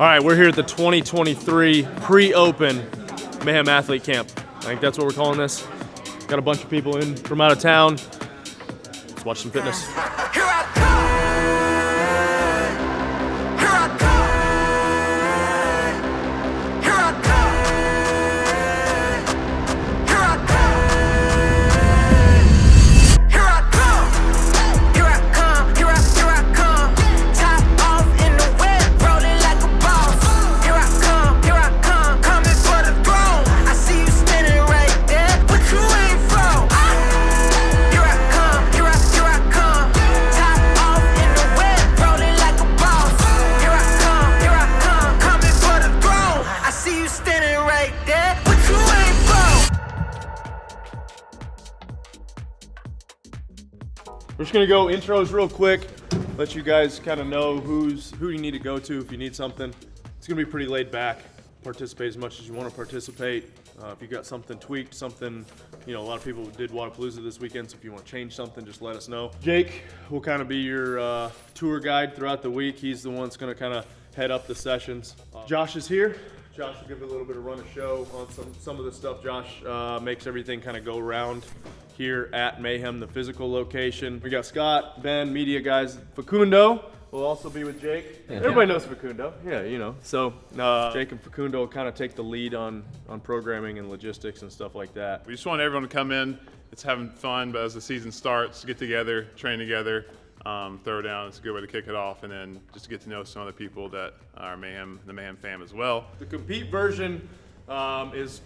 All right, we're here at the 2023 pre-open Mayhem Athlete Camp. I think that's what we're calling this. Got a bunch of people in from out of town. Let's watch some fitness. Here I come. Here I come. Here I come. Here I come. Here I come. Here I come. Here I come. Top off in the web, rolling like a boss. Here I come, coming for the throne. I see you standing right there, but you ain't from. Here I come, here I come. Top off in the web, rolling like a boss. Here I come, coming for the throne. I see you standing right there, but you ain't from. We're just gonna go intros real quick, let you guys kind of know who you need to go to if you need something. It's gonna be pretty laid back. Participate as much as you want to participate. If you got something tweaked, something, a lot of people did Wodapalooza this weekend, so if you want to change something, just let us know. Jake will kind of be your tour guide throughout the week. He's the one that's gonna kind of head up the sessions. Josh is here. Josh will give a little bit of run of show on some of the stuff. Josh makes everything kind of go around here at Mayhem, the physical location. We got Scott, Ben, media guys. Facundo will also be with Jake. Everybody knows Facundo. Yeah, So Jake and Facundo will kind of take the lead on programming and logistics and stuff like that. We just want everyone to come in. It's having fun, but as the season starts, get together, train together, throw down. It's a good way to kick it off, and then just to get to know some other people that are the Mayhem fam as well. The compete version is,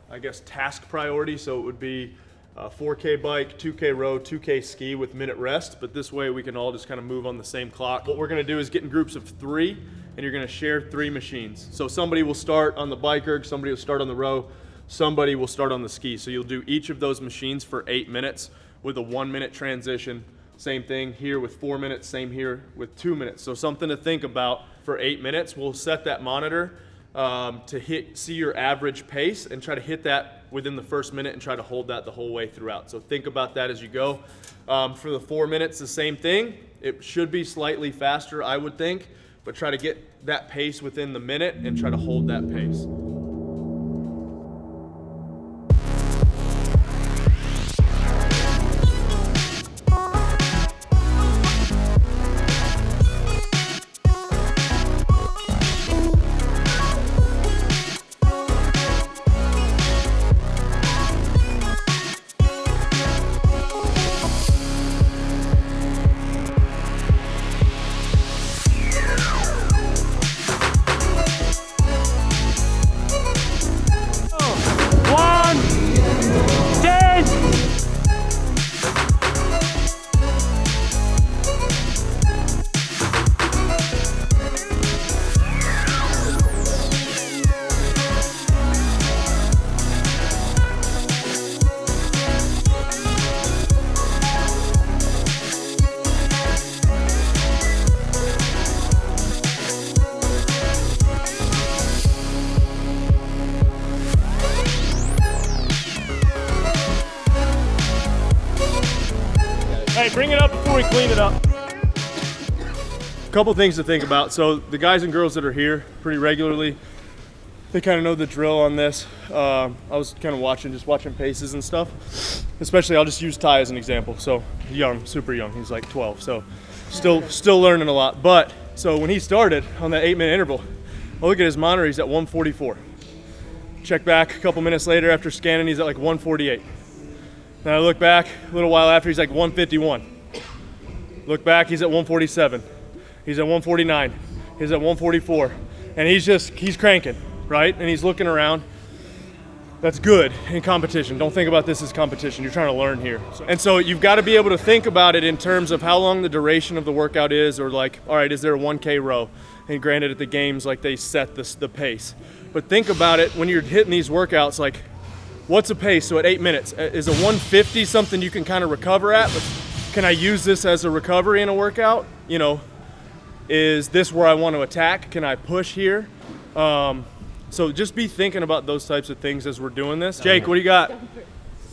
I guess, task priority, so it would be 4K bike, 2K row, 2K ski with minute rest, but this way we can all just kind of move on the same clock. What we're gonna do is get in groups of 3, and you're gonna share 3 machines. So somebody will start on the bike erg, somebody will start on the row, somebody will start on the ski. So you'll do each of those machines for 8 minutes with a 1-minute transition. Same thing here with 4 minutes, same here with 2 minutes. So something to think about for 8 minutes. We'll set that monitor to see your average pace and try to hit that within the first minute and try to hold that the whole way throughout. So think about that as you go. For the 4 minutes, the same thing. It should be slightly faster, I would think, but try to get that pace within the minute and try to hold that pace. Hey, bring it up before we clean it up. Couple things to think about. So the guys and girls that are here pretty regularly, they kind of know the drill on this. I was kind of watching paces and stuff. Especially, I'll just use Ty as an example. So young, super young. He's like 12, so still learning a lot. But so when he started on that 8-minute interval, I look at his monitor. He's at 144. Check back a couple minutes later after scanning. He's at like 148. Then I look back a little while after, he's like 151. Look back, he's at 147. He's at 149. He's at 144. And he's cranking, right? And he's looking around. That's good in competition. Don't think about this as competition. You're trying to learn here. And so you've got to be able to think about it in terms of how long the duration of the workout is, or like, all right, is there a 1K row? And granted, at the games, like, they set the pace. But think about it when you're hitting these workouts, like, what's a pace? So at 8 minutes, is a 150 something you can kind of recover at? But can I use this as a recovery in a workout? Is this where I want to attack? Can I push here? So just be thinking about those types of things as we're doing this. Jake, what do you got?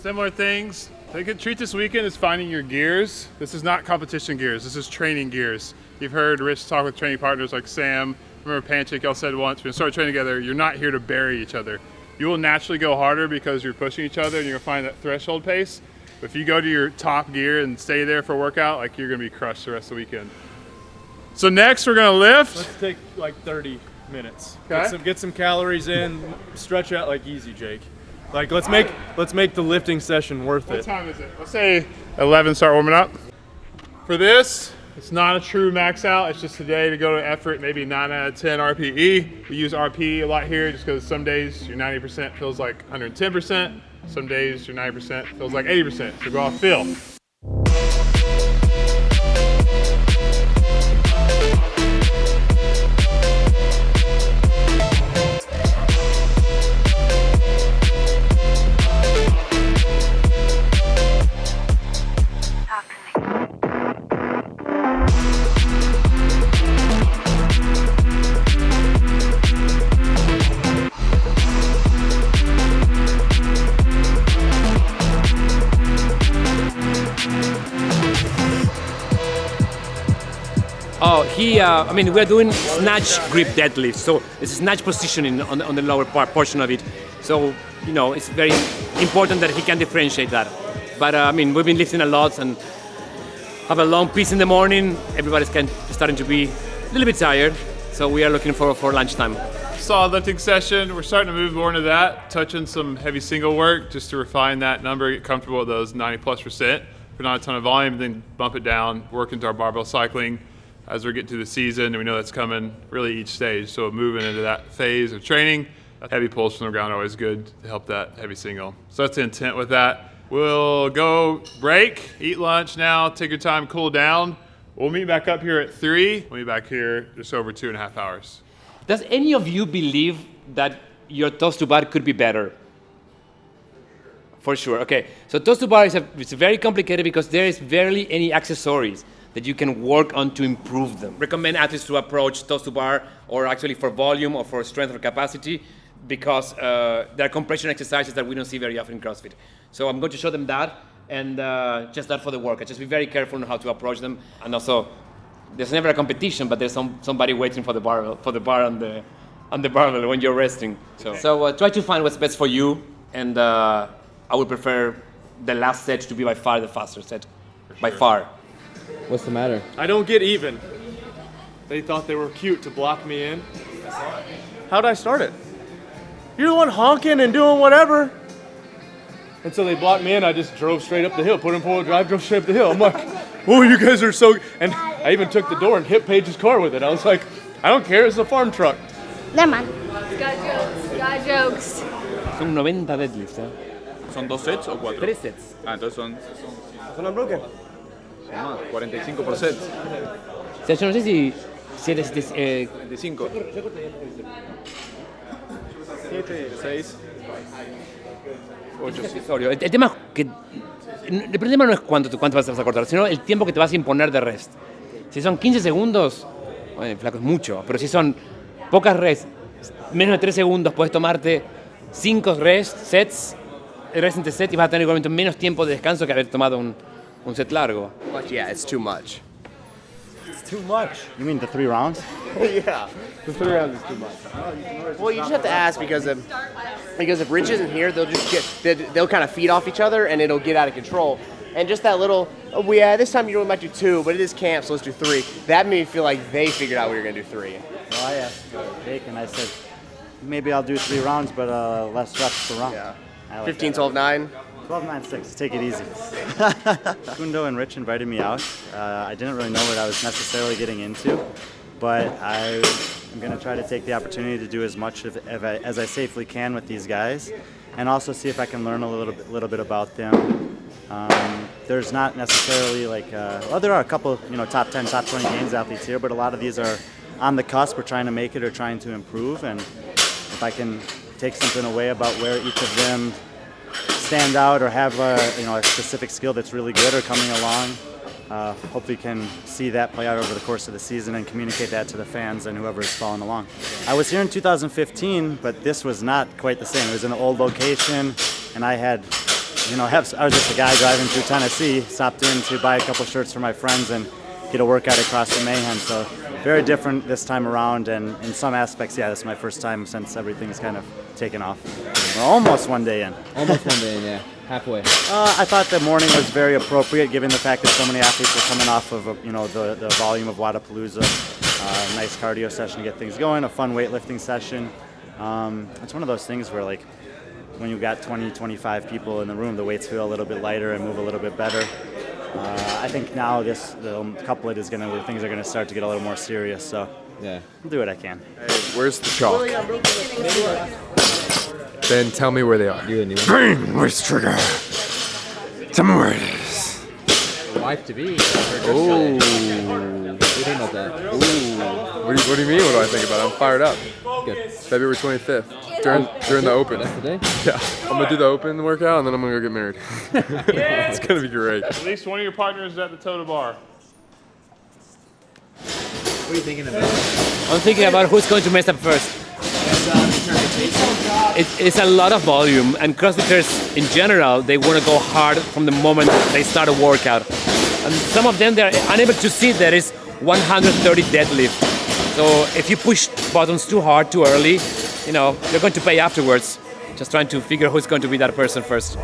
Similar things. Take a treat this weekend is finding your gears. This is not competition gears. This is training gears. You've heard Rich talk with training partners like Sam remember Panchik, y'all said once, when you start training together, you're not here to bury each other. You will naturally go harder because you're pushing each other and you're gonna find that threshold pace. But if you go to your top gear and stay there for a workout, like you're gonna be crushed the rest of the weekend. So next we're gonna lift. Let's take like 30 minutes. Okay. Get some calories in, stretch out like easy, Jake. Like let's make the lifting session worth What it. time is it? Let's say 11, start warming up. For this, it's not a true max out. It's just today to go to effort, maybe 9 out of 10 RPE. We use RPE a lot here just because some days your 90% feels like 110%. Some days your 90% feels like 80%. So go off feel. I mean, we're doing snatch grip deadlift, so it's snatch positioning on the lower portion of it. So, you know, it's very important that he can differentiate that. But I mean, we've been lifting a lot and have a long piece in the morning. Everybody's starting to be a little bit tired, so we are looking for lunchtime. Solid lifting session. We're starting to move more into that, touching some heavy single work just to refine that number, get comfortable with those 90+%. But not a ton of volume, then bump it down, work into our barbell cycling as we're getting to the season, and we know that's coming really each stage. So moving into that phase of training, heavy pulls from the ground are always good to help that heavy single. So that's the intent with that. We'll go break, eat lunch now, take your time, cool down. We'll meet back up here at 3. We'll meet back here just over 2.5 hours. Does any of you believe that your toes to bar could be better? For sure. Okay. So toes to bar it's very complicated because there is barely any accessories that you can work on to improve them. Recommend athletes to approach toes to bar or actually for volume or for strength or capacity because there are compression exercises that we don't see very often in CrossFit. So I'm going to show them that and just that for the workout. Just be very careful on how to approach them. And also, there's never a competition, but there's somebody waiting for the bar on the barbell when you're resting. So try to find what's best for you, and I would prefer the last set to be by far the faster set, by far. What's the matter? I don't get even. They thought they were cute to block me in. How'd I start it? You're the one honking and doing whatever. And so they blocked me in. I just drove straight up the hill, put in forward drive, drove straight up the hill. I'm like, whoa, you guys are so... And I even took the door and hit Paige's car with it. I was like, I don't care, it's a farm truck. Never mind. Got jokes. Son 90 deadlifts, ¿eh? ¿Son 2 sets o 4? 3 sets. Ah, entonces son unbroken. más, 45%. O sea, yo no sé si eres... 25. 7, 6. accesorio. El tema es que... El problema no es cuánto vas a cortar, sino el tiempo que te vas a imponer de rest. Si son 15 segundos, bueno, flaco, es mucho. Pero si son pocas rest, menos de 3 segundos, puedes tomarte 5 sets entre set y vas a tener igualmente menos tiempo de descanso que haber tomado un set largo. But yeah, it's too much. It's too much. You mean the 3 rounds? Yeah. The 3 rounds is too much. Well, you just have to ask because if Rich isn't here, they'll kind of feed off each other and it'll get out of control. And just that little, this time you might do 2, but it is camp, so let's do 3. That made me feel like they figured out we were gonna do 3. Well, I asked Jake and I said, maybe I'll do 3 rounds, but less reps per round. Yeah. Like 15, that. 12, 9. 12, 9, 6. Take it easy. Kundo and Rich invited me out. I didn't really know what I was necessarily getting into, but I'm going to try to take the opportunity to do as much as I safely can with these guys, and also see if I can learn a little bit about them. There's not necessarily there are a couple, top 10, top 20 games athletes here, but a lot of these are on the cusp or trying to make it or trying to improve, and if I can take something away about where each of them stand out or have a specific skill that's really good or coming along, hopefully can see that play out over the course of the season and communicate that to the fans and whoever is following along. I was here in 2015, but this was not quite the same. It was in an old location, and I had, I was just a guy driving through Tennessee, stopped in to buy a couple shirts for my friends, and get a workout at CrossFit Mayhem. So very different this time around, and in some aspects, yeah, this is my first time since everything's kind of taken off. We're almost one day in. Almost one day in, yeah. Halfway. I thought the morning was very appropriate given the fact that so many athletes were coming off of the volume of Wadapalooza. Nice cardio session to get things going, a fun weightlifting session. It's one of those things where like when you've got 20, 25 people in the room, the weights feel a little bit lighter and move a little bit better. I think now the couplet is where things are gonna start to get a little more serious. So Yeah. I'll do what I can. Hey, where's the chalk? Then tell me where they are. You and you. Green, where's the trigger? Tell me where it is. Wife to be. Oh. What do you think about that? Ooh. What do you mean? What do I think about it? I'm fired up. Good. February 25th. During the open. That's the day? Yeah. I'm gonna do the open workout and then I'm gonna go get married. It's gonna be great. At least one of your partners is at the total bar. What are you thinking about? I'm thinking about who's going to mess up first. It's a lot of volume, and CrossFitters in general, they want to go hard from the moment they start a workout. And some of them, they're unable to see that it's 130 deadlift. So if you push buttons too hard, too early, you're going to pay afterwards. Just trying to figure who's going to be that person first.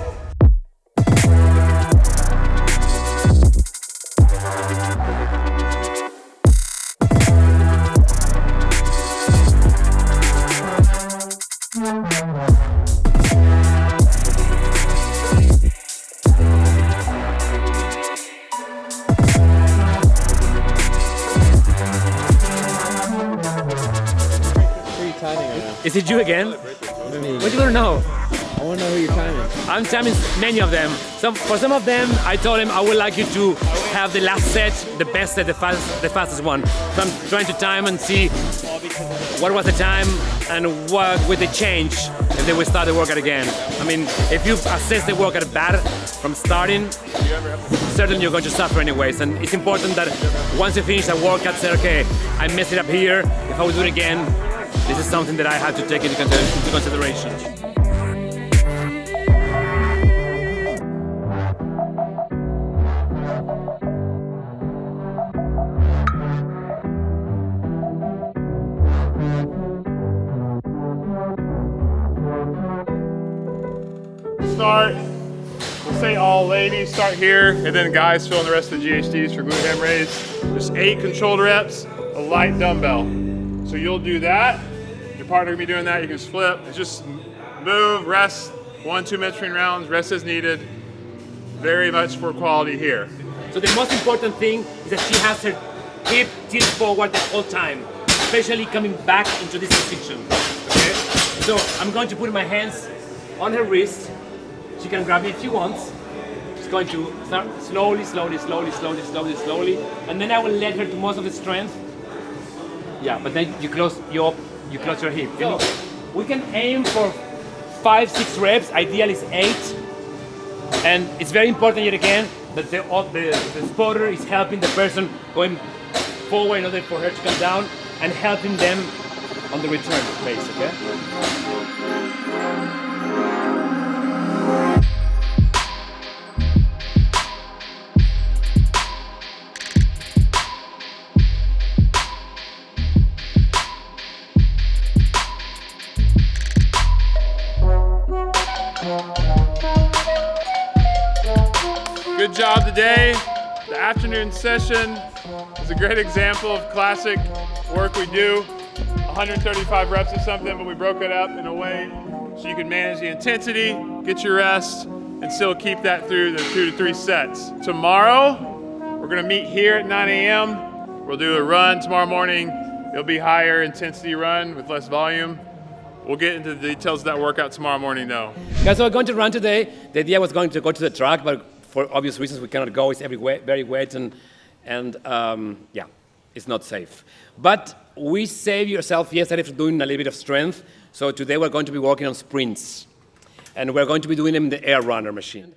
Is it you again? What do you want to know? I want to know who you're timing. I'm timing many of them. For some of them, I told him I would like you to have the last set, the best set, the fastest one. So I'm trying to time and see what was the time and what would they change if they would start the workout again. I mean, if you assess the workout bad from starting, certainly you're going to suffer anyways. And it's important that once you finish that workout, say, okay, I messed it up here. If I would do it again, this is something that I have to take into consideration. Start. We'll say all ladies start here, and then guys fill in the rest of the GHDs for glute ham raise. Just 8 controlled reps, a light dumbbell. So you'll do that. Your partner will be doing that. You can flip. It's just move, rest, 1-2 minutes between rounds, rest as needed. Very much for quality here. So the most important thing is that she has her hip tilted forward the whole time, especially coming back into this position. Okay? So I'm going to put my hands on her wrist. She can grab me if she wants. She's going to start slowly, and then I will let her do most of the strength. Yeah, but then you close your hip. We can aim for 5-6 reps. Ideal is 8. And it's very important yet again that the spotter is helping the person going forward in order for her to come down and helping them on the return phase, okay? Good job today. The afternoon session is a great example of classic work we do. 135 reps of something, but we broke it up in a way so you can manage the intensity, get your rest, and still keep that through the 2 to 3 sets. Tomorrow, we're gonna meet here at 9 a.m. We'll do a run tomorrow morning. It'll be higher intensity run with less volume. We'll get into the details of that workout tomorrow morning though. Guys, so we're going to run today. The idea was going to go to the track, but for obvious reasons we cannot go. It's very wet and yeah, it's not safe. But we saved yourself yesterday for doing a little bit of strength. So today we're going to be working on sprints. And we're going to be doing them in the air runner machine.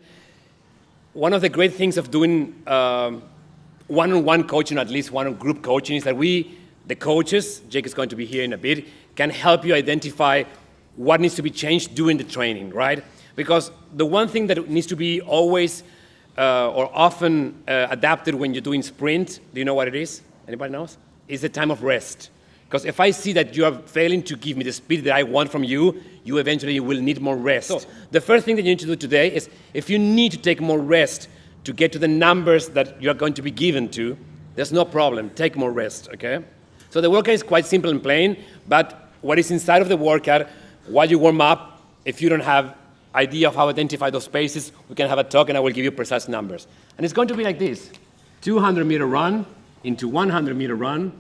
One of the great things of doing one-on-one coaching, at least one group coaching, is that we, the coaches, Jake is going to be here in a bit, can help you identify what needs to be changed during the training, right? Because the one thing that needs to be always or often adapted when you're doing sprint. Do you know what it is? Anybody knows? It's the time of rest. Because if I see that you are failing to give me the speed that I want from you, you eventually will need more rest. So the first thing that you need to do today is, if you need to take more rest to get to the numbers that you're going to be given to, there's no problem. Take more rest, okay? So the workout is quite simple and plain, but what is inside of the workout, while you warm up, if you don't have idea of how to identify those spaces, we can have a talk and I will give you precise numbers. And it's going to be like this: 200-meter run into 100-meter run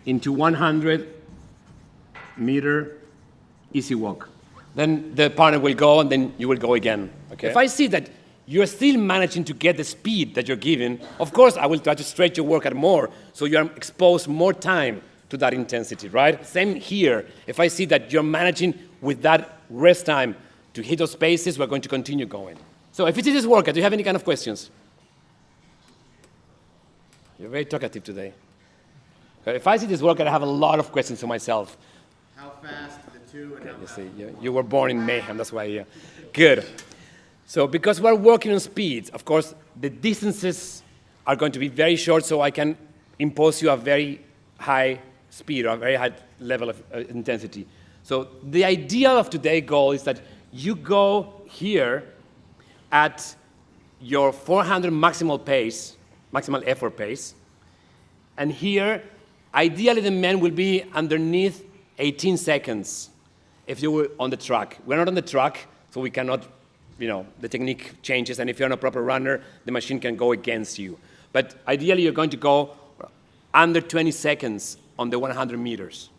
into 100-meter easy walk. Then the partner will go and then you will go again. Okay? If I see that you're still managing to get the speed that you're given, of course I will try to stretch your workout more so you're exposed more time to that intensity, right? Same here. If I see that you're managing with that rest time to hit those spaces, we're going to continue going. So if you see this workout, do you have any kind of questions? You're very talkative today. If I see this workout, I have a lot of questions for myself. How fast, the two, and how You see, you were born in Mayhem, that's why you're good. So because we're working on speeds, of course, the distances are going to be very short, so I can impose you a very high speed or a very high level of intensity. So the ideal of today's goal is that you go here at your 400 maximal pace, maximal effort pace, and here, ideally the man will be underneath 18 seconds if you were on the track. We're not on the track, so we cannot, the technique changes, and if you're not a proper runner, the machine can go against you. But ideally, you're going to go under 20 seconds on the 100 meters.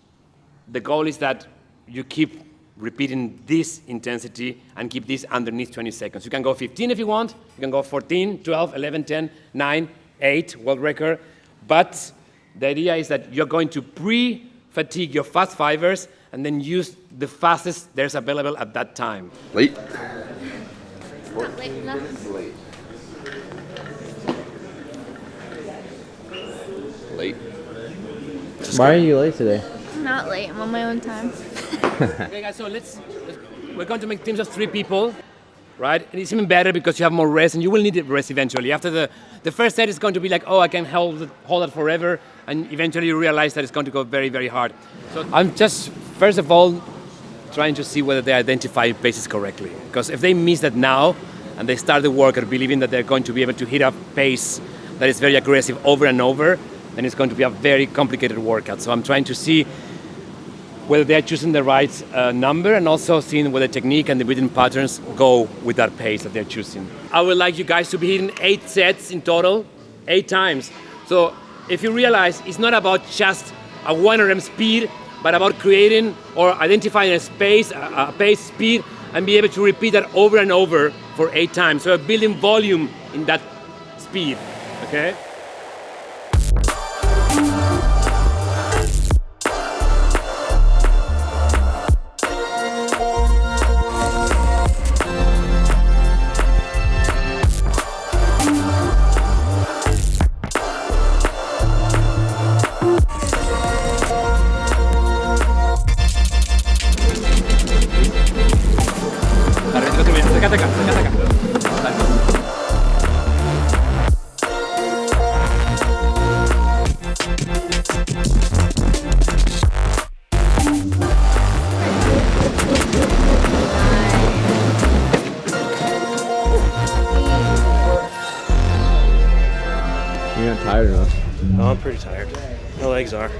The goal is that you keep repeating this intensity and keep this underneath 20 seconds. You can go 15 if you want. You can go 14, 12, 11, 10, 9, 8, world record. But the idea is that you're going to pre-fatigue your fast fibers and then use the fastest there's available at that time. Late. Not late enough. Late. Why are you late today? I'm not late. I'm on my own time. Okay, guys, so we're going to make teams of 3 people, right? And it's even better because you have more rest, and you will need the rest eventually. After the first set is going to be like, oh, I can hold it forever, and eventually you realize that it's going to go very, very hard. So I'm just, first of all, trying to see whether they identify paces correctly. Because if they miss that now, and they start the workout believing that they're going to be able to hit a pace that is very aggressive over and over, then it's going to be a very complicated workout. So I'm trying to see whether they're choosing the right number, and also seeing whether technique and the breathing patterns go with that pace that they're choosing. I would like you guys to be hitting 8 sets in total, 8 times. So if you realize it's not about just a 1 RM speed, but about creating or identifying a space, a pace speed, and be able to repeat that over and over for 8 times. So building volume in that speed, okay? You're not tired enough. No, I'm pretty tired. My legs are. Go,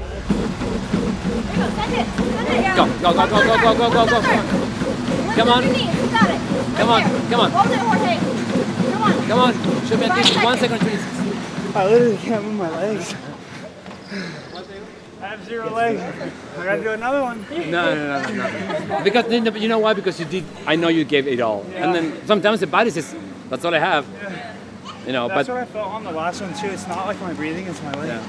go, go, go, go, go, go, go, go. Come on. Come on, come on. Hold it, Jorge. Come on. Come on. Show me at least 1 second, please. I literally can't move my legs. I have 0 legs. I gotta do another one. No. Because you know why? Because you did. I know you gave it all, and then sometimes the body says, "That's all I have." That's what I felt on the last one too. It's not like my breathing; it's my leg. Yeah.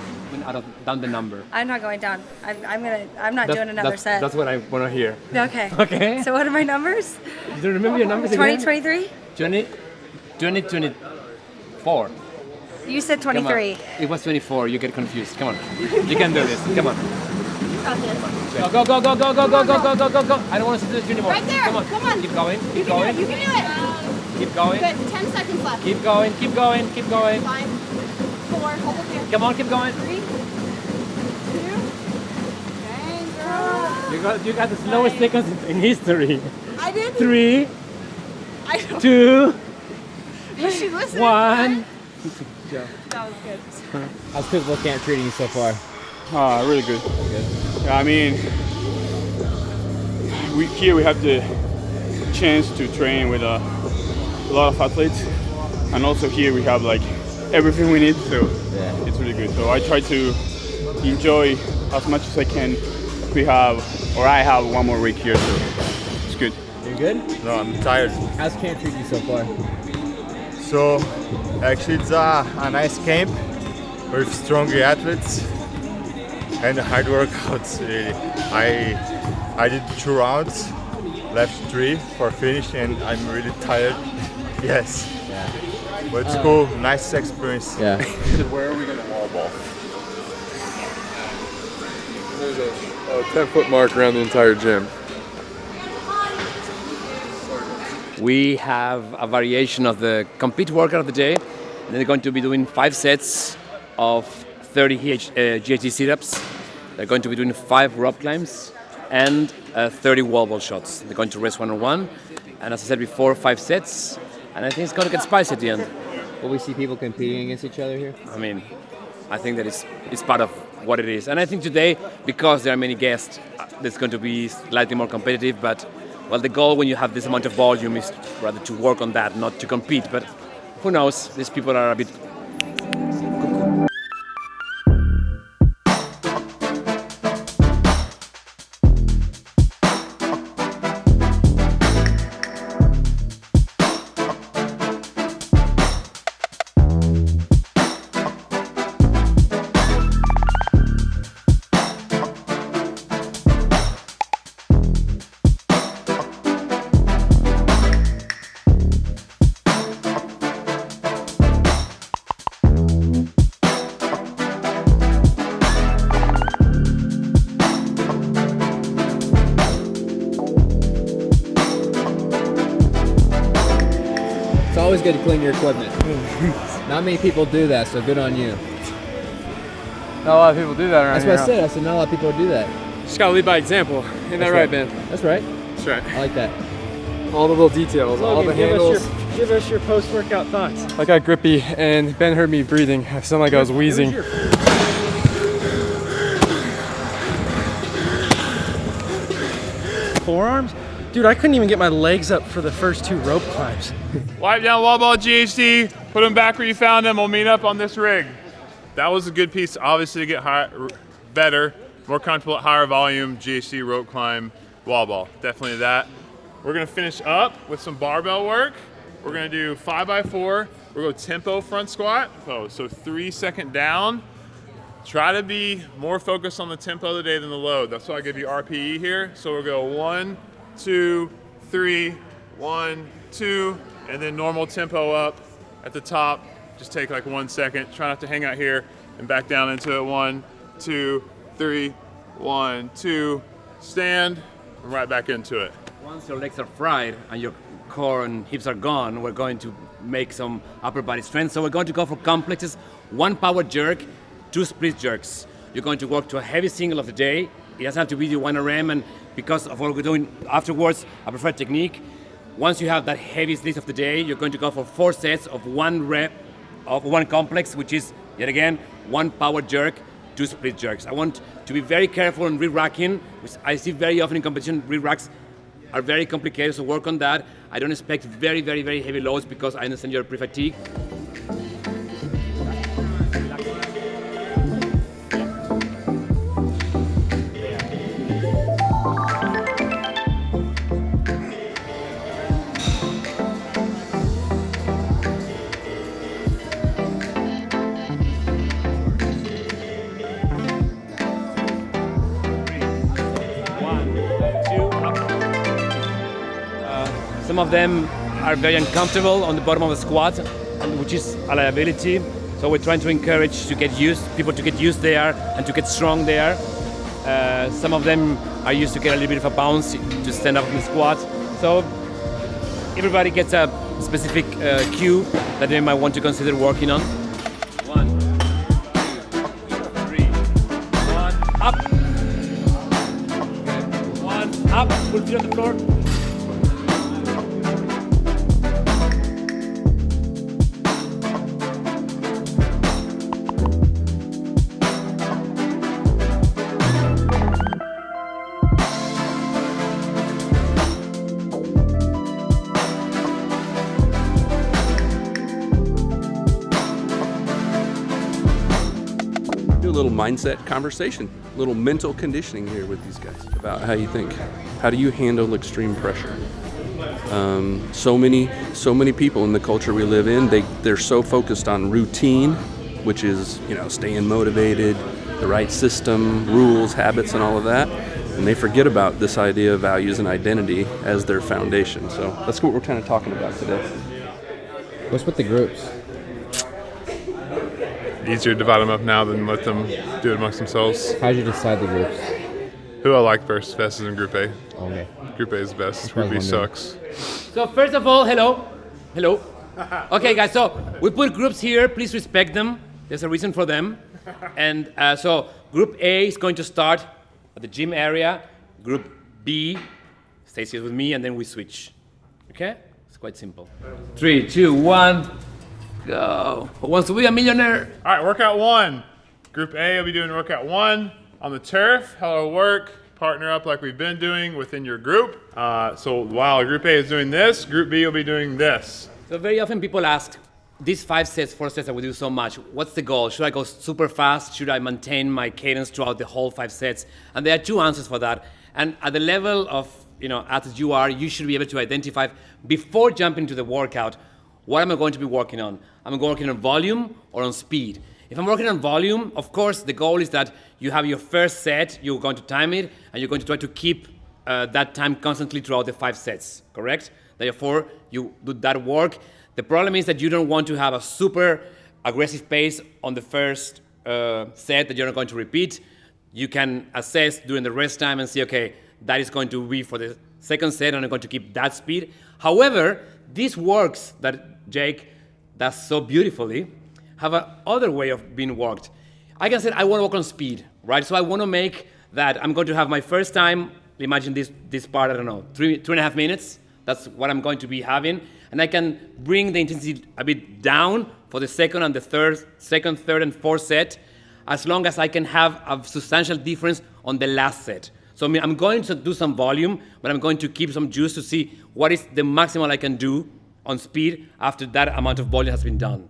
Down the number. I'm not going down. I'm not doing another set. That's what I want to hear. Okay. Okay. So what are my numbers? Do you remember your numbers again? 2023? 2024. You said 23. It was 24. You get confused. Come on. You can do this. Come on. Got this. Go, go, go, go, go, go, go, go, go, go, go. I don't want to see this anymore. Right there. Come on. Come on. Keep going. Keep You going. can do it. You can do it. Keep going. Good. 10 seconds left. Keep going. Keep going. Keep going. 5, 4, hold it there. Come on, keep going. 3, 2. Dang, girl. You got the slowest seconds in history. I did. 3, I don't. 2, Was she listening? 1. That was good. How's physical camp treating you so far? Really good. Yeah, I mean, here we have the chance to train with a lot of athletes, and also here we have like everything we need, so it's really good. So I try to enjoy as much as I can. I have one more week here, so it's good. You're good? No, I'm tired. How's camp treating you so far? So actually it's a nice camp with strong athletes and hard workouts really. I did 2 rounds, left 3 for finish, and I'm really tired. Yes. Yeah. But it's cool, nice experience. Yeah. Where are we going to wall ball? There's a 10-foot mark around the entire gym. We have a variation of the compete workout of the day. And they're going to be doing 5 sets of 30 GHD sit-ups. They're going to be doing 5 rope climbs and 30 wall ball shots. They're going to rest 1 on 1. And as I said before, 5 sets. And I think it's going to get spicy at the end. Will we see people competing against each other here? I mean, I think that it's part of what it is. And I think today, because there are many guests, it's going to be slightly more competitive. But, well, the goal when you have this amount of volume is rather to work on that, not to compete. But who knows? These people are a bit... It's always good to clean your equipment. Not many people do that, so good on you. Not a lot of people do that around That's here. what I said. I said not a lot of people do that. Just gotta lead by example. Isn't that right, Ben? That's right. That's right. I like that. All the little details, all the handles. Give us your post-workout thoughts. I got grippy, and Ben heard me breathing. I sounded like I was wheezing. Forearms? Dude, I couldn't even get my legs up for the first 2 rope climbs. Wipe down wall ball GHD, put them back where you found them. We'll meet up on this rig. That was a good piece, obviously, to get better, more comfortable at higher volume, GHD, rope climb, wall ball. Definitely that. We're gonna finish up with some barbell work. We're gonna do 5x4. We're gonna go tempo front squat. So 3 second down. Try to be more focused on the tempo of the day than the load. That's why I give you RPE here. So we'll go 1, 2, 3, 1, 2, and then normal tempo up at the top. Just take like 1 second. Try not to hang out here and back down into it. 1, 2, 3, 1, 2. Stand and right back into it. Once your legs are fried and your core and hips are gone, we're going to make some upper body strength. So we're going to go for complexes, 1 power jerk, 2 split jerks. You're going to work to a heavy single of the day. It doesn't have to be the 1 RM, and because of what we're doing afterwards, I prefer technique. Once you have that heaviest lift of the day, you're going to go for 4 sets of 1 rep of 1 complex, which is, yet again, 1 power jerk, 2 split jerks. I want to be very careful in re-racking, which I see very often in competition. Re-racks are very complicated, so work on that. I don't expect very, very, very heavy loads because I understand you're pre-fatigued. Some of them are very uncomfortable on the bottom of the squat, which is a liability. So we're trying to encourage people to get used there and to get strong there. Some of them are used to get a little bit of a bounce to stand up in the squat. So everybody gets a specific cue that they might want to consider working on. 1, 2, 3. 1 up. 1 up. Full feet on the floor. Little mindset conversation, little mental conditioning here with these guys about how you think. How do you handle extreme pressure? So many people in the culture we live in, they're so focused on routine, which is, staying motivated, the right system, rules, habits, and all of that. And they forget about this idea of values and identity as their foundation. So that's what we're kind of talking about today. What's with the groups? Easier to divide them up now than let them do it amongst themselves. How'd you decide the groups? Who I like best is in Group A. Okay. Group A is best. Group B sucks. So first of all, hello. Okay, guys. So we put groups here. Please respect them. There's a reason for them. And so Group A is going to start at the gym area. Group B stays here with me, and then we switch. Okay? It's quite simple. 3, 2, 1. Go. Who wants to be a millionaire? All right, workout 1. Group A will be doing workout 1 on the turf. How it'll work, partner up like we've been doing within your group. So while Group A is doing this, Group B will be doing this. So very often people ask, these 5 sets, 4 sets that we do so much, what's the goal? Should I go super fast? Should I maintain my cadence throughout the whole 5 sets? And there are 2 answers for that. And at the level of athletes you are, you should be able to identify before jumping to the workout, what am I going to be working on? Am I working on volume or on speed? If I'm working on volume, of course, the goal is that you have your first set, you're going to time it, and you're going to try to keep that time constantly throughout the 5 sets, correct? Therefore, you do that work. The problem is that you don't want to have a super aggressive pace on the first set that you're not going to repeat. You can assess during the rest time and see, okay, that is going to be for the second set, and I'm going to keep that speed. However, these works that Jake does so beautifully have another way of being worked. I can say I want to work on speed, right? So I want to make that I'm going to have my first time, imagine this part, I don't know, 3.5 minutes. That's what I'm going to be having. And I can bring the intensity a bit down for the second and the second, third, and fourth set, as long as I can have a substantial difference on the last set. So I'm going to do some volume, but I'm going to keep some juice to see what is the maximum I can do on speed after that amount of volume has been done.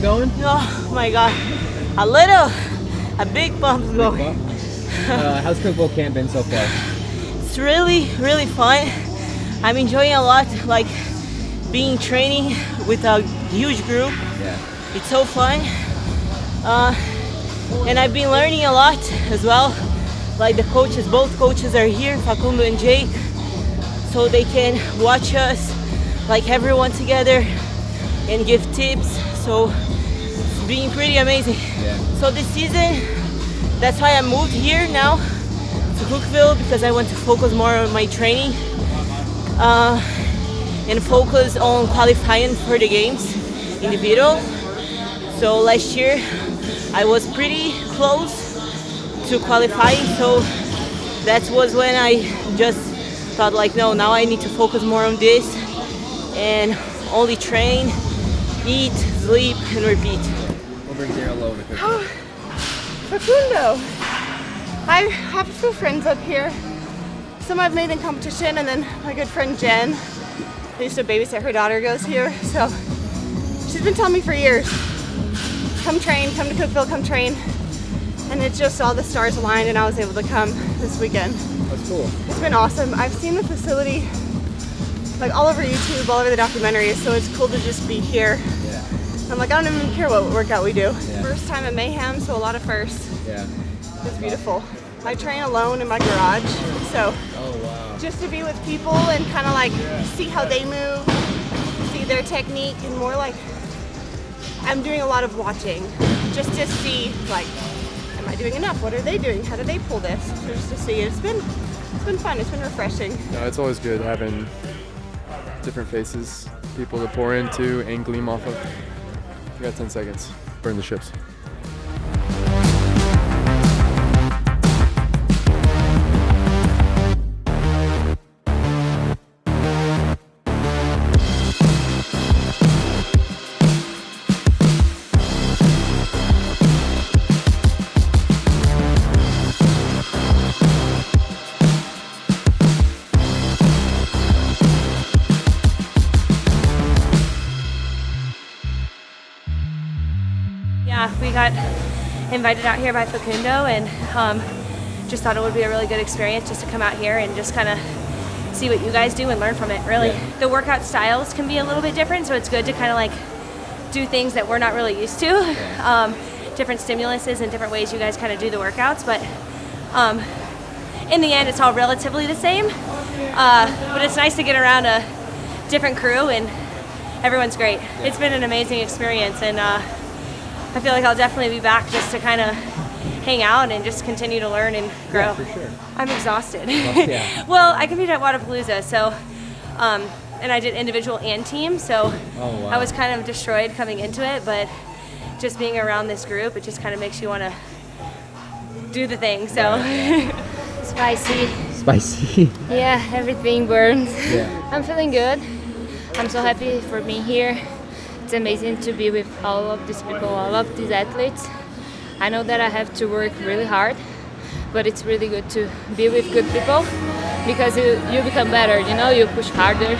Going? Oh my god. A big pump's going. How's Cookville camp been so far? It's really, really fun. I'm enjoying a lot, like training with a huge group. Yeah. It's so fun. And I've been learning a lot as well. Like the coaches, both coaches are here, Facundo and Jake, so they can watch us, like everyone together, and give tips. So it's been pretty amazing. Yeah. So this season, that's why I moved here now to Cookville, because I want to focus more on my training and focus on qualifying for the games individual. So last year I was pretty close to qualifying, so that was when I just thought like, no, now I need to focus more on this and only train, eat, sleep, and repeat. We'll bring Daryl over to Cookville. Facundo, I have a few friends up here. some I've made in competition, and then my good friend Jen, I used to babysit her daughter, goes here. So she's been telling me for years, come train, come to Cookeville, come train. And it's just all the stars aligned and I was able to come this weekend. That's cool. It's been awesome. I've seen the facility like all over YouTube, all over the documentaries, so it's cool to just be here. Yeah. I'm like, I don't even care what workout we do. Yeah. First time at Mayhem, so a lot of firsts. Yeah. It's beautiful. I train alone in my garage, so just to be with people and kind of like see how they move, see their technique, and more like I'm doing a lot of watching just to see like, am I doing enough? What are they doing? How do they pull this? So just to see. It's been fun. It's been refreshing. No, it's always good having different faces, people to pour into and gleam off of. You got 10 seconds. Burn the ships. Yeah, we got invited out here by Facundo and just thought it would be a really good experience just to come out here and just kind of see what you guys do and learn from it, really. Yeah. The workout styles can be a little bit different, so it's good to kind of like do things that we're not really used to. Yeah. Different stimuluses and different ways you guys kind of do the workouts, but in the end it's all relatively the same. But it's nice to get around a different crew and everyone's great. Yeah. It's been an amazing experience, and I feel like I'll definitely be back just to kind of hang out and just continue to learn and grow. Yeah, for sure. I'm exhausted. Well, yeah. Well, I competed at Wadapalooza, so, and I did individual and team, so I was kind of destroyed coming into it, but just being around this group, it just kind of makes you want to do the thing, so. Spicy. Spicy. Yeah, everything burns. Yeah. I'm feeling good. I'm so happy for being here. It's amazing to be with all of these people, all of these athletes. I know that I have to work really hard, but it's really good to be with good people because you become better, you know, you push harder.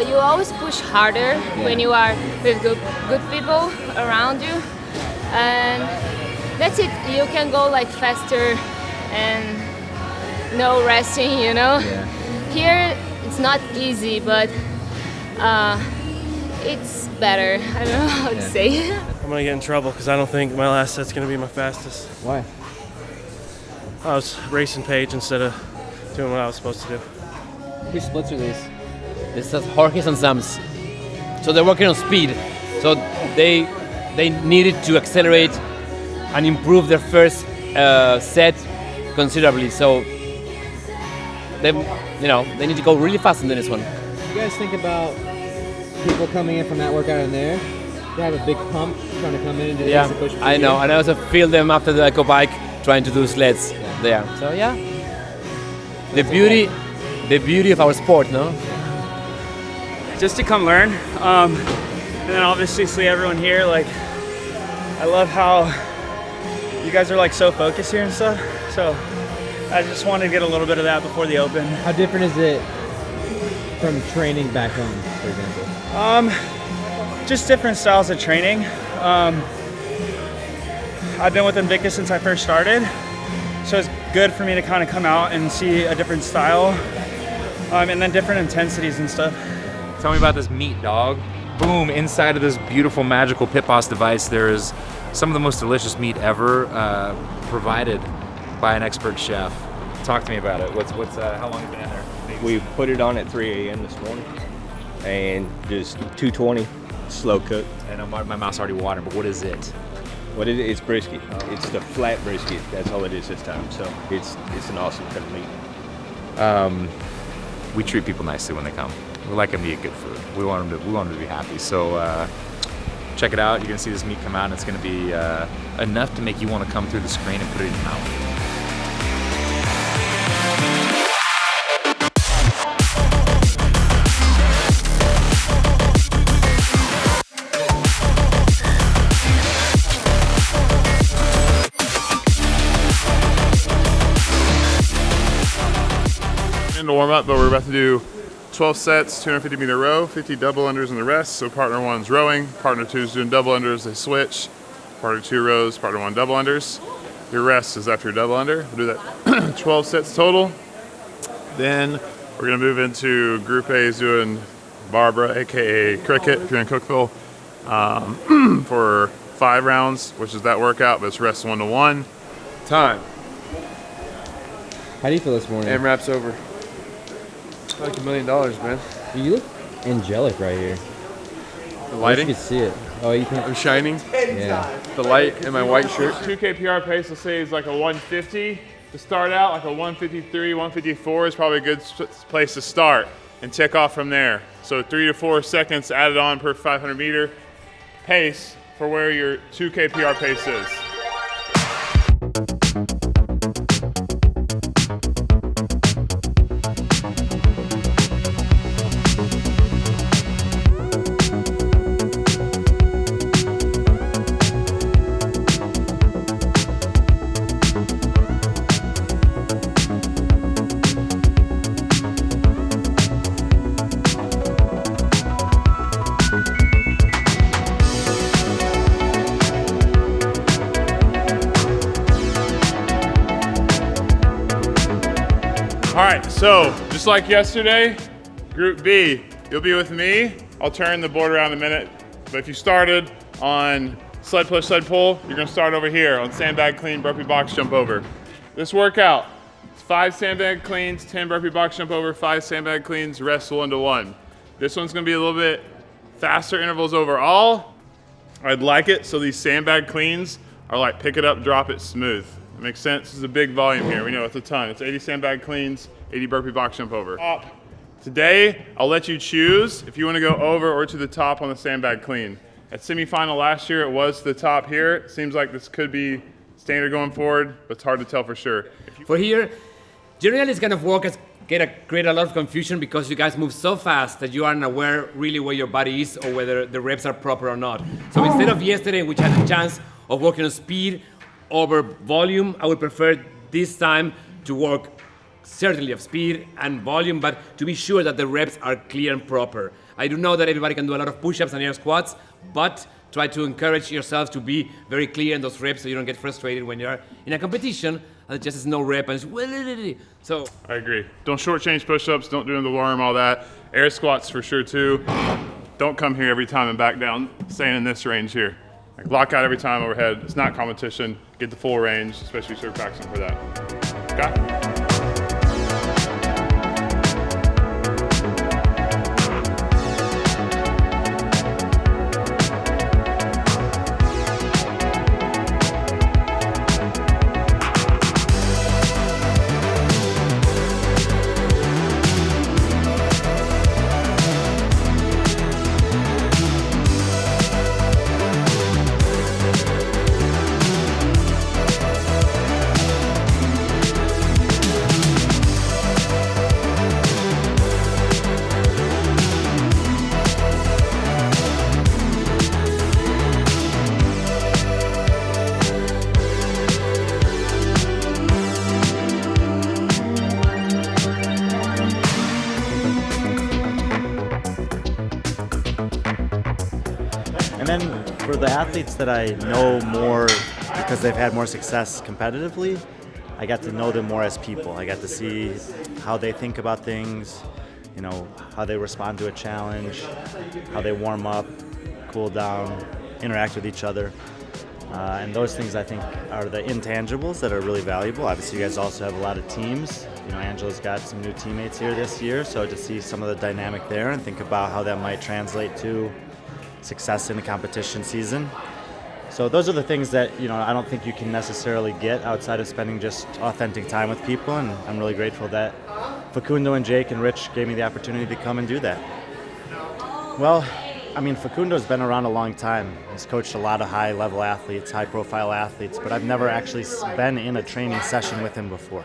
You always push harder when you are with good people around you. And that's it, you can go like faster and no resting, you know. Yeah. Here, it's not easy, but it's better. I don't know how to say it. I'm gonna get in trouble because I don't think my last set's gonna be my fastest. Why? I was racing Paige instead of doing what I was supposed to do. Which splits are these? This is Jorge's and Sam's. So they're working on speed. So they needed to accelerate and improve their first set considerably. So they need to go really fast in this one. You guys think about people coming in from that workout in there? They have a big pump trying to come in and do this and push for I know, and I also feel them after the eco bike trying to do sleds there. So yeah, the beauty of our sport, no? Just to come learn, and then obviously see everyone here. Like, I love how you guys are like so focused here and stuff. So I just wanted to get a little bit of that before the open. How different is it from training back home, for example? Just different styles of training. I've been with Invictus since I first started, so it's good for me to kind of come out and see a different style, and then different intensities and stuff. Tell me about this meat, dog. Boom, inside of this beautiful magical pit boss device, there is some of the most delicious meat ever provided by an expert chef. Talk to me about it. How long have you been in there? We put it on at 3 a.m. this morning, and just 220, slow cook. And my mouth's already watering, but what is it? What it is, it's brisket. It's the flat brisket. That's all it is this time. So it's an awesome cut of meat. We treat people nicely when they come. We like them to eat good food. We want them to be happy. So check it out. You're gonna see this meat come out, and it's gonna be enough to make you want to come through the screen and put it in your mouth. to warm up, but we're about to do 12 sets, 250 meter row, 50 double unders in the rest. So partner one's rowing, partner two's doing double unders, they switch. Partner two rows, partner one double unders. Your rest is after your double under. We'll do that 12 sets total. Then we're gonna move into group A is doing Barbara, AKA cricket, if you're in Cookville, for 5 rounds, which is that workout, but it's rest 1-to-1. Time. How do you feel this morning? AMRAP's over. Like $1 million, man. You look angelic right here. The lighting? You can see it. Oh, you can. I'm shining. Yeah. The light in my white shirt. 2K PR pace, let's say, is like a 150 to start out. Like a 153, 154 is probably a good place to start and tick off from there. So 3 to 4 seconds added on per 500 meter pace for where your 2K PR pace is. All right, so just like yesterday, Group B, you'll be with me. I'll turn the board around in a minute. But if you started on sled push, sled pull, you're gonna start over here on sandbag clean, burpee box jump over. This workout, it's 5 sandbag cleans, 10 burpee box jump over, 5 sandbag cleans, rest 1-to-1. This one's gonna be a little bit faster intervals overall. I'd like it so these sandbag cleans are like pick it up, drop it, smooth. That makes sense. This is a big volume here. We know it's a ton. It's 80 sandbag cleans, 80 burpee box jump over. Today, I'll let you choose if you want to go over or to the top on the sandbag clean. At semifinal last year, it was to the top here. It seems like this could be standard going forward, but it's hard to tell for sure. For here, generally this kind of workouts create a lot of confusion because you guys move so fast that you aren't aware really where your body is or whether the reps are proper or not. So instead of yesterday, which had a chance of working on speed over volume, I would prefer this time to work certainly of speed and volume, but to be sure that the reps are clear and proper. I do know that everybody can do a lot of push-ups and air squats, but try to encourage yourself to be very clear in those reps so you don't get frustrated when you're in a competition and just is no rep and so. I agree. Don't shortchange push-ups, don't do them the worm, all that. Air squats for sure too. Don't come here every time and back down, staying in this range here. Like lock out every time overhead. It's not competition. Get the full range, especially if you're practicing for that. Got it? And then for the athletes that I know more because they've had more success competitively, I got to know them more as people. I got to see how they think about things, you know, how they respond to a challenge, how they warm up, cool down, interact with each other. And those things I think are the intangibles that are really valuable. Obviously you guys also have a lot of teams. You know, Angela's got some new teammates here this year, so to see some of the dynamic there and think about how that might translate to success in the competition season. So those are the things that, you know, I don't think you can necessarily get outside of spending just authentic time with people, and I'm really grateful that Facundo and Jake and Rich gave me the opportunity to come and do that. Well, I mean, Facundo's been around a long time. He's coached a lot of high-level athletes, high-profile athletes, but I've never actually been in a training session with him before.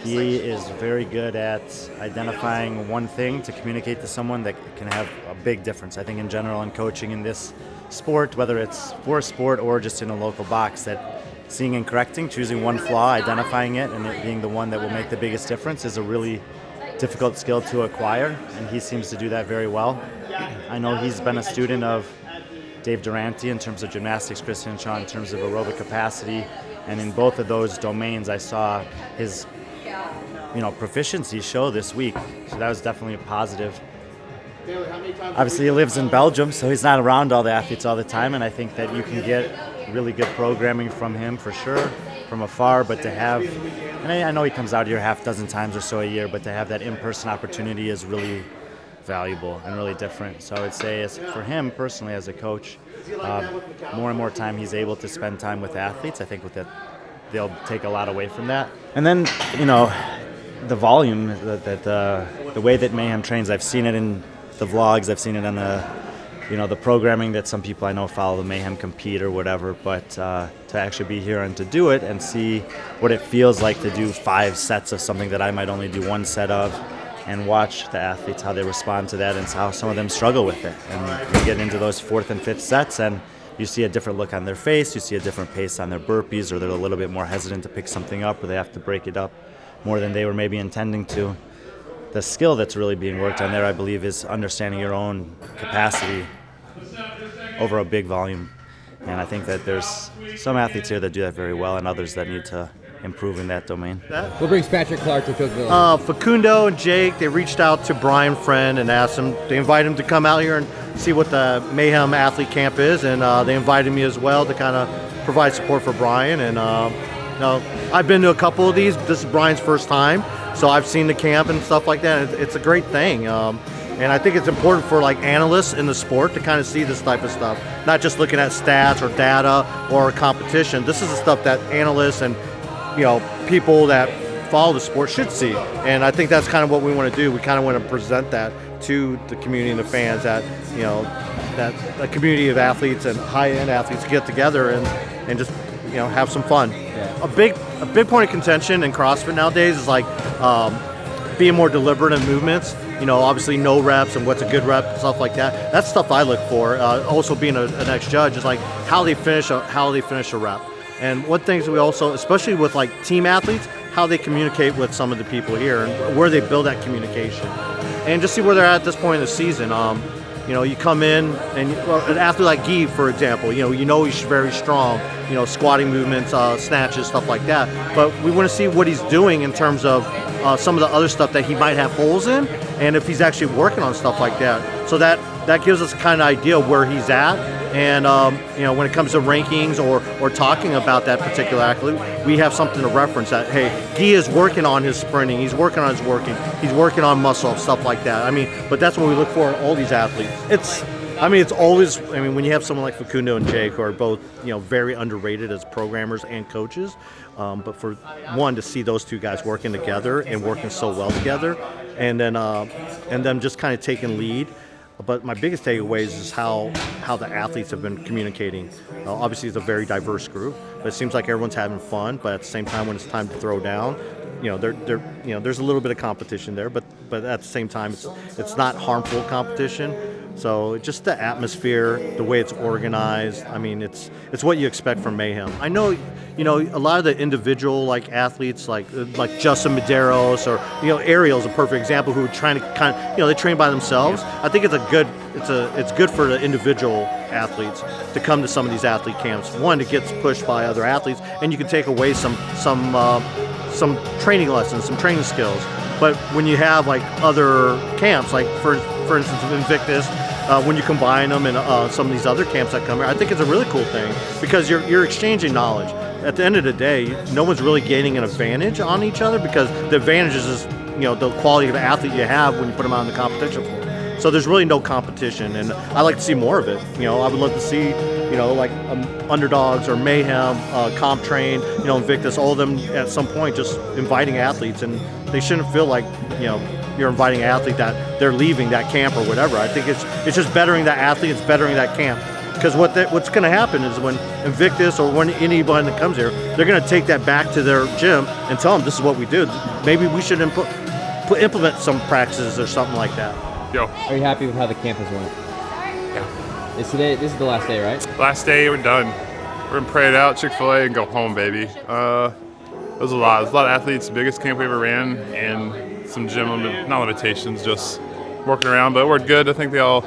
He is very good at identifying one thing to communicate to someone that can have a big difference. I think in general in coaching in this sport, whether it's for a sport or just in a local box, that seeing and correcting, choosing one flaw, identifying it, and it being the one that will make the biggest difference is a really difficult skill to acquire, and he seems to do that very well. I know he's been a student of Dave Durante in terms of gymnastics, Christian Shaw in terms of aerobic capacity, and in both of those domains I saw his proficiency show this week, so that was definitely a positive. Obviously he lives in Belgium, so he's not around all the athletes all the time, and I think that you can get really good programming from him for sure from afar, but to have, and I know he comes out here half dozen times or so a year, but to have that in-person opportunity is really valuable and really different. So I would say for him personally as a coach, more and more time he's able to spend time with athletes. I think with that they'll take a lot away from that. And then the volume, the way that Mayhem trains, I've seen it in the vlogs, I've seen it on the programming that some people I know follow the Mayhem compete or whatever, but to actually be here and to do it and see what it feels like to do 5 sets of something that I might only do 1 set of, and watch the athletes, how they respond to that and how some of them struggle with it. And you get into those 4th and 5th sets and you see a different look on their face, you see a different pace on their burpees, or they're a little bit more hesitant to pick something up, or they have to break it up more than they were maybe intending to. The skill that's really being worked on there, I believe, is understanding your own capacity over a big volume. And I think that there's some athletes here that do that very well and others that need to improve in that domain. What brings Patrick Clark to Cookville? Facundo and Jake, they reached out to Brian Friend and asked him, they invited him to come out here and see what the Mayhem Athlete Camp is, and they invited me as well to kind of provide support for Brian. And I've been to a couple of these. This is Brian's first time, so I've seen the camp and stuff like that. It's a great thing. And I think it's important for like analysts in the sport to kind of see this type of stuff, not just looking at stats or data or competition. This is the stuff that analysts and people that follow the sport should see. And I think that's kind of what we want to do. We kind of want to present that to the community and the fans, that that a community of athletes and high-end athletes get together and just have some fun. Yeah. A big point of contention in CrossFit nowadays is like being more deliberate in movements. Obviously no reps and what's a good rep and stuff like that. That's stuff I look for. Also being an ex-judge is like how they finish a rep. And one thing we also, especially with like team athletes, how they communicate with some of the people here and where they build that communication. And just see where they're at this point in the season. You come in and an athlete like Guy, for example, he's very strong, squatting movements, snatches, stuff like that. But we want to see what he's doing in terms of some of the other stuff that he might have holes in, and if he's actually working on stuff like that. So that gives us a kind of idea of where he's at. And when it comes to rankings or talking about that particular athlete, we have something to reference that, hey, Guy is working on his sprinting, he's working on his working, he's working on muscle, stuff like that. But that's what we look for in all these athletes. It's always, when you have someone like Facundo and Jake, who are both, very underrated as programmers and coaches, but for one, to see those two guys working together and working so well together, and then them just kind of taking lead. But my biggest takeaways is how the athletes have been communicating. Obviously, it's a very diverse group, but it seems like everyone's having fun. But at the same time, when it's time to throw down, there's a little bit of competition there. But at the same time, it's not harmful competition. So just the atmosphere, the way it's organized. It's what you expect from Mayhem. I know, a lot of the individual athletes, like Justin Medeiros or Ariel's a perfect example, who are trying to they train by themselves. I think it's good for the individual athletes to come to some of these athlete camps. One, it gets pushed by other athletes, and you can take away some training lessons, some training skills. But when you have other camps, like for instance Invictus, when you combine them and some of these other camps that come here, I think it's a really cool thing because you're exchanging knowledge. At the end of the day, no one's really gaining an advantage on each other, because the advantage is the quality of athlete you have when you put them out in the competition floor. So there's really no competition, and I like to see more of it. I would love to see Underdogs or Mayhem, Comp Train, Invictus, all of them at some point just inviting athletes, and they shouldn't feel like you're inviting an athlete that they're leaving that camp or whatever. I think it's just bettering that athlete, it's bettering that camp. Because what's going to happen is when Invictus or when anyone that comes here, they're going to take that back to their gym and tell them this is what we do. Maybe we should implement some practices or something like that. Yo. Are you happy with how the camp has went? Yeah. This is the last day, right? Last day, we're done. We're going to pray it out, Chick-fil-A, and go home, baby. It was a lot. It was a lot of athletes, the biggest camp we ever ran, and some gym not limitations, just working around, but it worked good. I think the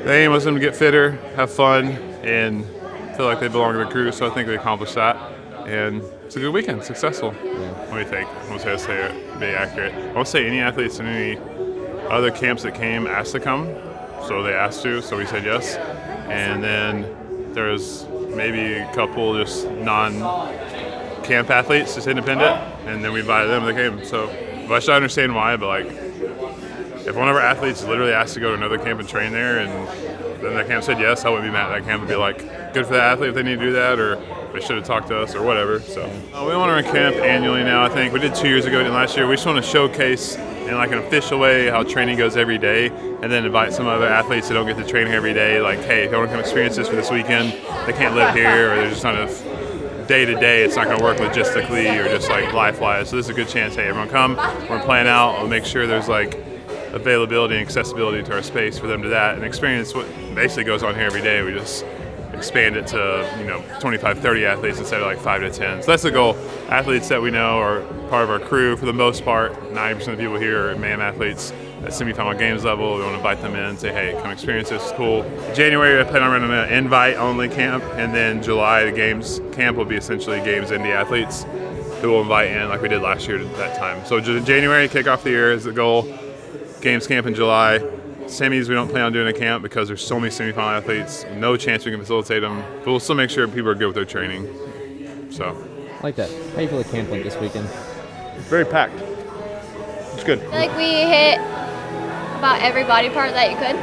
aim was them to get fitter, have fun, and feel like they belong to the crew, so I think they accomplished that. And it's a good weekend, successful. What do you think? I want to say it, be accurate. I want to say any athletes in any other camps that came asked to come, so they asked to, so we said yes. And then there's maybe a couple just non-camp athletes, just independent, and then we invited them, they came. So I should understand why, but like, if one of our athletes literally asked to go to another camp and train there, and then that camp said yes, I wouldn't be mad at that camp and be like, good for that athlete if they need to do that, or they should have talked to us, or whatever. So we want to run camp annually now, I think. We did 2 years ago, we did last year. We just want to showcase in like an official way how training goes every day, and then invite some other athletes that don't get to train here every day, like, hey, if you want to come experience this for this weekend, they can't live here, or they're just not enough day to day, it's not going to work logistically or just like life-wise. So this is a good chance, hey, everyone come, we're playing out, we'll make sure there's like availability and accessibility to our space for them to that and experience what basically goes on here every day. We just expand it to 25, 30 athletes instead of like 5 to 10. So that's the goal. Athletes that we know are part of our crew for the most part. 90% of the people here are Mayhem athletes at semifinal games level. We want to invite them in and say, hey, come experience this, it's cool. January, I plan on running an invite-only camp, and then July, the games camp will be essentially games indie athletes who we'll invite in like we did last year at that time. So January, kick off the year is the goal. Games camp in July. Semis, we don't plan on doing a camp because there's so many semifinal athletes. No chance we can facilitate them, but we'll still make sure people are good with their training. So, I like that. How do you feel the camp went this weekend? Very packed. It's good. I feel like we hit about every body part that you could.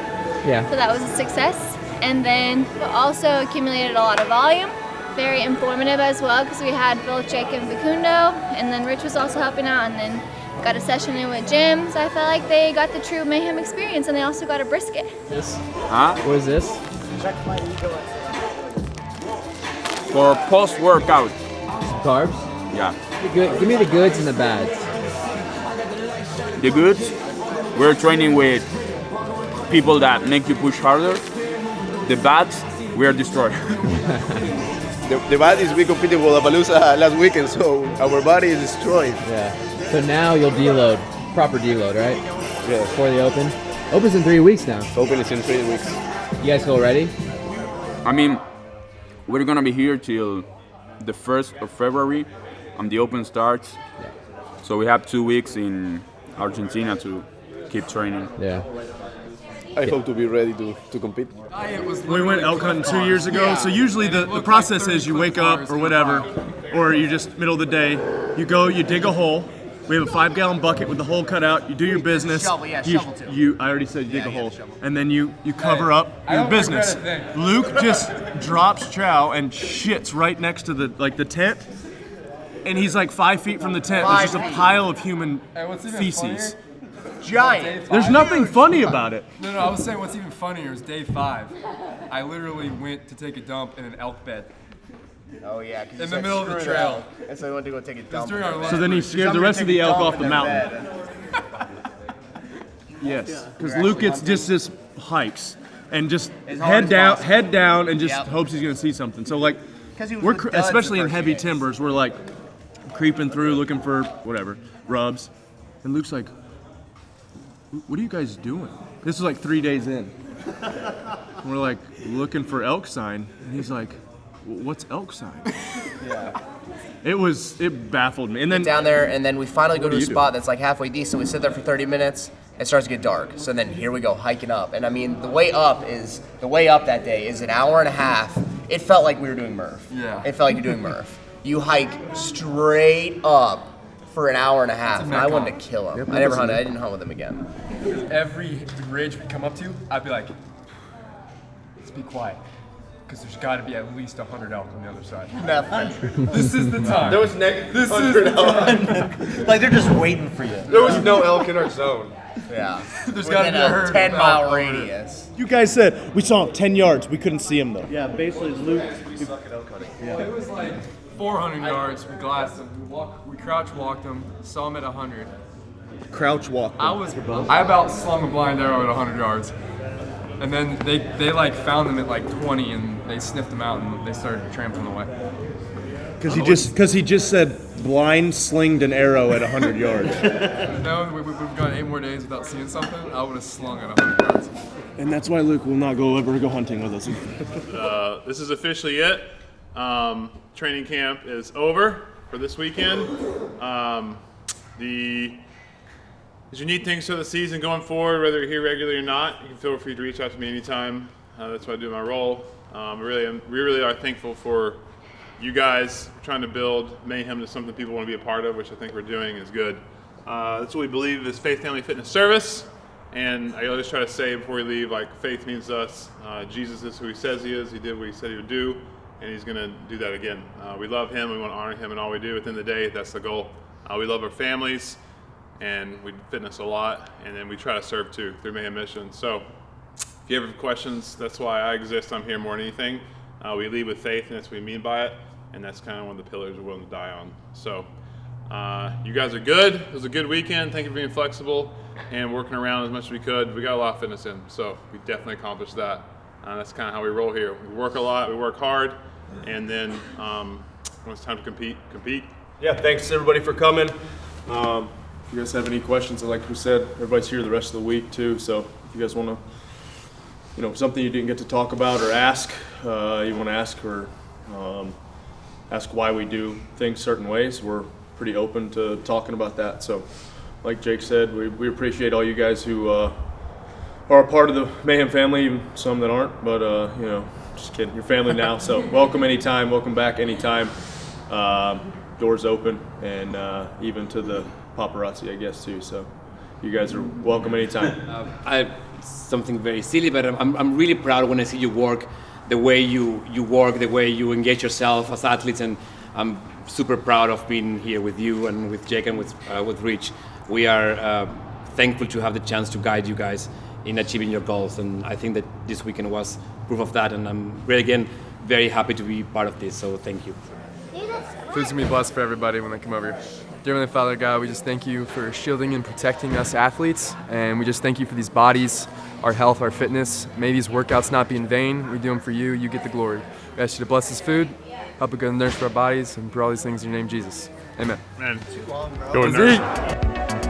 Yeah. So that was a success. And then we also accumulated a lot of volume. Very informative as well because we had Vilcek and Facundo, and then Rich was also helping out, and then got a session in with Jim, so I felt like they got the true Mayhem experience, and they also got a brisket. What is this? Check my ego. For post-workout. Carbs? Yeah. Give me the goods and the bads. The goods, we're training with people that make you push harder. The bads, we are destroyed. The bad is we competed with Lollapalooza last weekend, so our body is destroyed. Yeah. So now you'll deload, proper deload, right? Yeah. Before the Open? Open's in 3 weeks now. Open is in 3 weeks. You guys feel ready? I mean, we're gonna be here till the 1st of February, and the Open starts. Yeah. So we have 2 weeks in Argentina to keep training. Yeah. I hope to be ready to compete. We went elk hunting 2 years ago, so usually the process is you wake up or whatever, or you just middle of the day, you go, you dig a hole. We have a 5-gallon bucket with the hole cut out. You do your business. Shovel, yeah, shovel too. I already said you dig a hole, and then you cover up your business. Luke just drops chow and shits right next to the tent, and he's like 5 feet from the tent. There's just a pile of human feces. Giant. There's nothing funny about it. No, I was saying what's even funnier is day 5. I literally went to take a dump in an elk bed. Oh yeah, in the middle of the trail. And so we went to go take a dump. So then he scared the rest of the elk off the mountain. Yes, because Luke gets just hikes and just head down, and just hopes he's gonna see something. So like, we're especially in heavy timbers, we're like creeping through looking for whatever rubs, and Luke's like, "What are you guys doing?" This is like 3 days in. And we're like looking for elk sign, and he's like, "What's elk sign?" Yeah. It baffled me. And then down there, and then we finally go to a spot that's like halfway decent. We sit there for 30 minutes. It starts to get dark. So then here we go hiking up. And I mean, the way up that day is an hour and a half. It felt like we were doing Murph. Yeah. It felt like you're doing Murph. You hike straight up for an hour and a half. And I wanted to kill him. Yep, I never hunted. I didn't hunt with him again. Every ridge we come up to, I'd be like, let's be quiet. Because there's got to be at least 100 elk on the other side. Nothing. This is the time. There was This is 100 the elk. Like they're just waiting for you. There was no elk in our zone. Yeah. There's got to be a herd. 10-mile radius. you guys said we saw him 10 yards. We couldn't see him though. Yeah, basically Luke. It was like 400 yards. We glassed them. We crouch walked them. Saw them at 100. Crouch walk. I about slung a blind arrow at 100 yards. And then they like found them at like 20 and they sniffed them out and they started trampling away. Because he just said blind slinged an arrow at 100 yards. No, we've gone 8 more days without seeing something. I would have slung at 100 yards. And that's why Luke will not ever go hunting with us. This is officially it. Training camp is over for this weekend. As you need things for the season going forward, whether you're here regularly or not, you can feel free to reach out to me anytime. That's what I do in my role. We really are thankful for you guys trying to build Mayhem to something people want to be a part of, which I think we're doing is good. That's what we believe is Faith Family Fitness Service. And I always try to say before we leave, like, faith means us. Jesus is who he says he is. He did what he said he would do, and he's going to do that again. We love him. We want to honor him in all we do. At the end of the day, that's the goal. We love our families, and we fitness a lot, and then we try to serve too through Mayhem Mission. So if you have questions, that's why I exist. I'm here more than anything. We lead with faith, and that's what we mean by it, and that's kind of one of the pillars we're willing to die on. So you guys are good. It was a good weekend. Thank you for being flexible and working around as much as we could. We got a lot of fitness in, so we definitely accomplished that. That's kind of how we roll here. We work a lot, we work hard, and then when it's time to compete. Yeah, thanks everybody for coming. If you guys have any questions, like we said, everybody's here the rest of the week too, so if you guys want to, something you didn't get to talk about or ask, you want to ask, or ask why we do things certain ways, we're pretty open to talking about that. So like Jake said, we appreciate all you guys who are a part of the Mayhem family, even some that aren't, but just kidding, you're family now, so welcome anytime, welcome back anytime. Doors open, and even to the paparazzi, I guess, too, so you guys are welcome anytime. Something very silly, but I'm really proud when I see you work, the way you work, the way you engage yourself as athletes, and I'm super proud of being here with you and with Jake and with Rich. We are thankful to have the chance to guide you guys in achieving your goals, and I think that this weekend was proof of that, and I'm really, again, very happy to be part of this, so thank you. Food's gonna be blessed for everybody when they come over here. Dear Heavenly Father, God, we just thank you for shielding and protecting us athletes, and we just thank you for these bodies, our health, our fitness. May these workouts not be in vain. We do them for you. You get the glory. We ask you to bless this food, help it go nourish for our bodies, and for all these things in your name, Jesus. Amen. Go nurse.